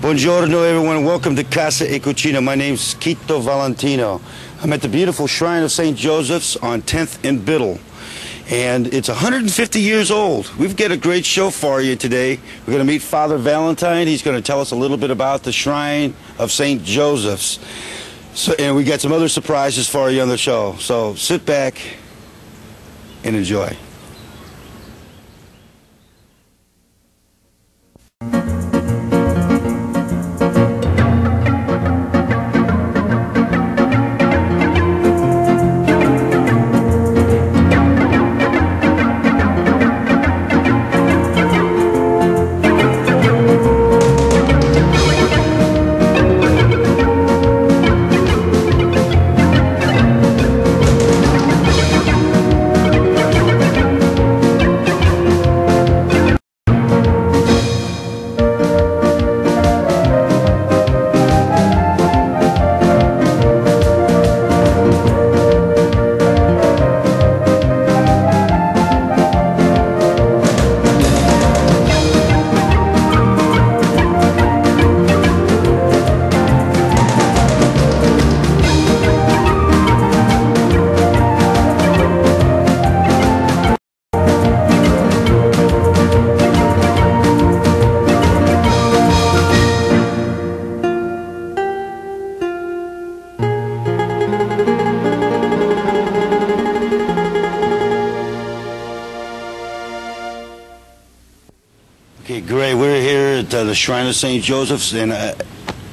Buongiorno, everyone. Welcome to Casa e Cucina. My name's Quito Valentino. I'm at the beautiful Shrine of St. Joseph's on 10th and Biddle. And it's 150 years old. We've got a great show for you today. We're going to meet Father Ballentine. He's going to tell us a little bit about the Shrine of St. Joseph's. And we got some other surprises for you on the show. So sit back and enjoy. Okay, great. We're here at the Shrine of St. Joseph's, and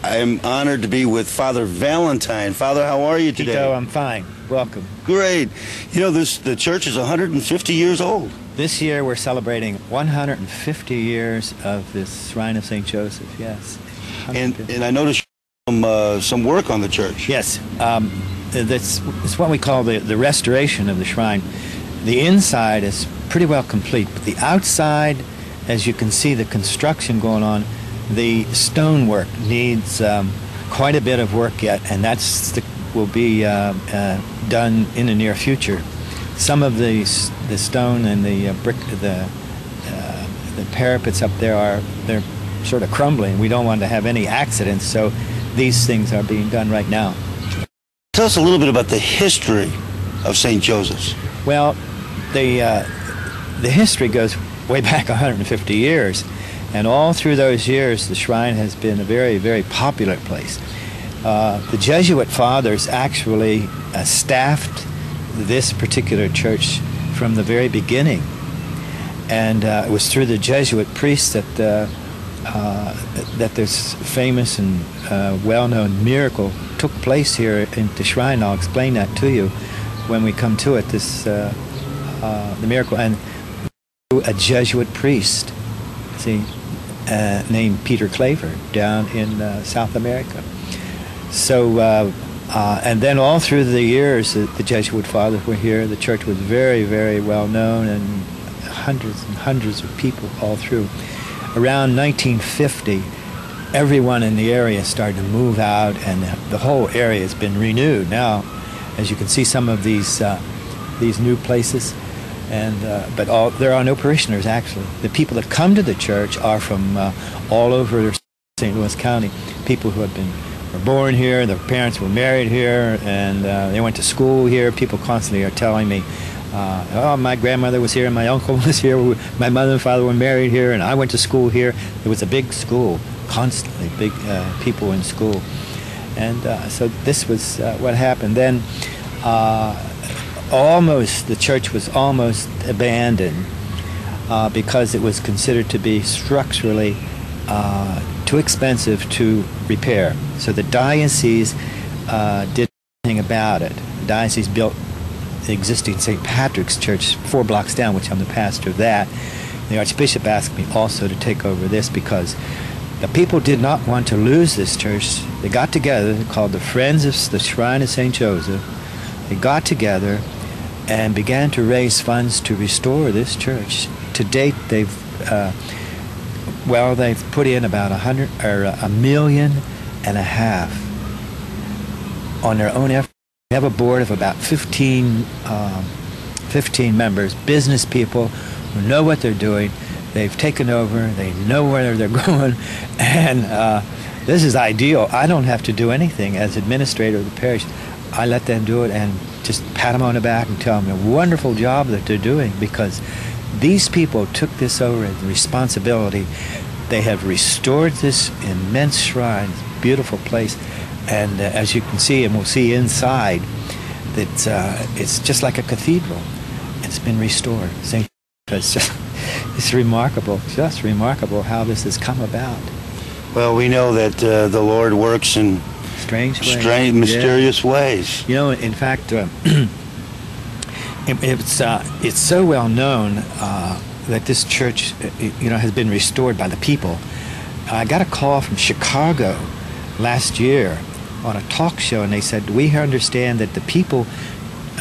I'm honored to be with Father Ballentine. Father, how are you today? Tito, I'm fine. Welcome. Great. You know, the church is 150 years old. This year we're celebrating 150 years of this Shrine of St. Joseph, yes. And I noticed some work on the church. Yes. It's what we call the restoration of the shrine. The inside is pretty well complete, but the outside, as you can see the construction going on, the stonework needs quite a bit of work yet, and will be done in the near future. Some of the stone and the brick, the parapets up there they're sort of crumbling. We don't want to have any accidents, so these things are being done right now. Tell us a little bit about the history of St. Joseph's. Well, the history goes way back 150 years, and all through those years the shrine has been a very, very popular place. The Jesuit fathers actually staffed this particular church from the very beginning, and it was through the Jesuit priests that this famous and well-known miracle took place here in the shrine. I'll explain that to you when we come to it, the miracle. And a Jesuit priest, named Peter Claver, down in South America. So, and then all through the years the Jesuit fathers were here, the church was very, very well known, and hundreds of people all through. Around 1950, everyone in the area started to move out, and the whole area has been renewed. Now, as you can see, some of these new places. But there are no parishioners, actually. The people that come to the church are from all over St. Louis County. People who were born here, their parents were married here, and they went to school here. People constantly are telling me, oh, my grandmother was here, and my uncle was here, my mother and father were married here, and I went to school here. It was a big school, constantly, big people in school. And so this was what happened. Then the church was almost abandoned because it was considered to be structurally too expensive to repair. So the diocese did nothing about it. The diocese built the existing St. Patrick's Church 4 blocks down, which I'm the pastor of that. The Archbishop asked me also to take over this because the people did not want to lose this church. They got together, called the Friends of the Shrine of St. Joseph. They got together and began to raise funds to restore this church. To date, they've put in about $1.5 million on their own effort. They have a board of about 15 members, business people who know what they're doing. They've taken over. They know where they're going, and this is ideal. I don't have to do anything as administrator of the parish. I let them do it and just pat them on the back and tell them the wonderful job that they're doing, because these people took this over as a responsibility. They have restored this immense shrine, beautiful place, and as you can see, and we'll see inside, that it's just like a cathedral. It's been restored. It's remarkable, just remarkable how this has come about. Well, we know that the Lord works in strange ways. Strange, mysterious ways. You know, in fact, it's so well known that this church, has been restored by the people. I got a call from Chicago last year on a talk show, and they said, "We understand that the people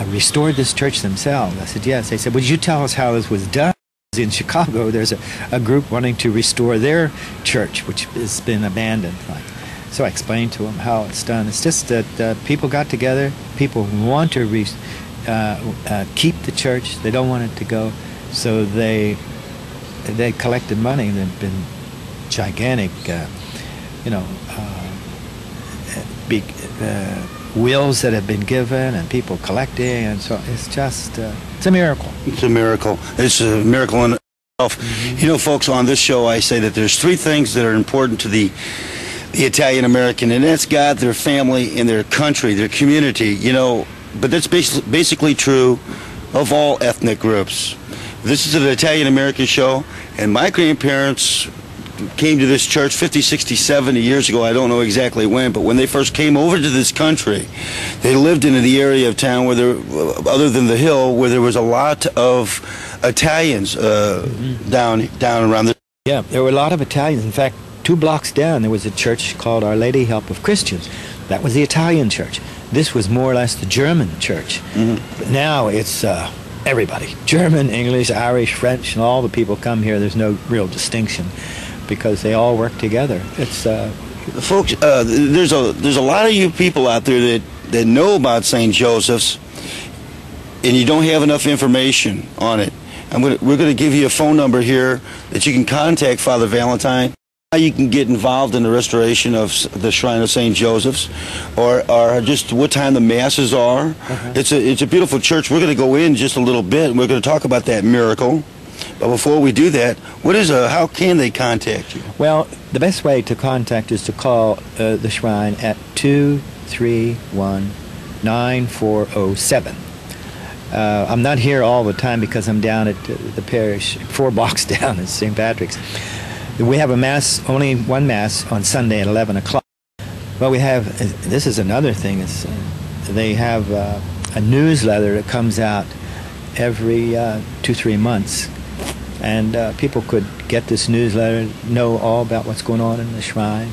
restored this church themselves." I said, "Yes." They said, "Would you tell us how this was done?" In Chicago, there's a group wanting to restore their church, which has been abandoned. So I explained to them how it's done. It's just that people got together. People want to keep the church. They don't want it to go. So they collected money. There've been gigantic, big wills that have been given, and people collecting, and so it's just it's a miracle. It's a miracle. It's a miracle in itself. Mm-hmm. You know, folks, on this show I say that there's three things that are important to the Italian American, and that's God, their family, and their country, their community. But that's basically true of all ethnic groups. This is an Italian American show, and my grandparents came to this church 50, 60, 70 years ago. I don't know exactly when, but when they first came over to this country, they lived in the area of town where other than the hill, where there was a lot of Italians down around the... Yeah, there were a lot of Italians. In fact, 2 blocks down, there was a church called Our Lady Help of Christians. That was the Italian church. This was more or less the German church. Mm-hmm. But now it's everybody. German, English, Irish, French, and all the people come here. There's no real distinction, because they all work together. It's folks. There's a lot of you people out there that know about St. Joseph's, and you don't have enough information on it. We're going to give you a phone number here that you can contact Father Ballentine. How you can get involved in the restoration of the Shrine of St. Joseph's, or just what time the masses are. Uh-huh. It's a beautiful church. We're going to go in just a little bit, and we're going to talk about that miracle. But before we do that, how can they contact you? Well, the best way to contact is to call the shrine at 231-9407. I'm not here all the time because I'm down at the parish, 4 blocks down at St. Patrick's. We have a mass, only one mass on Sunday at 11 o'clock. Well, this is another thing, they have a newsletter that comes out every 2-3 months. And people could get this newsletter, know all about what's going on in the shrine.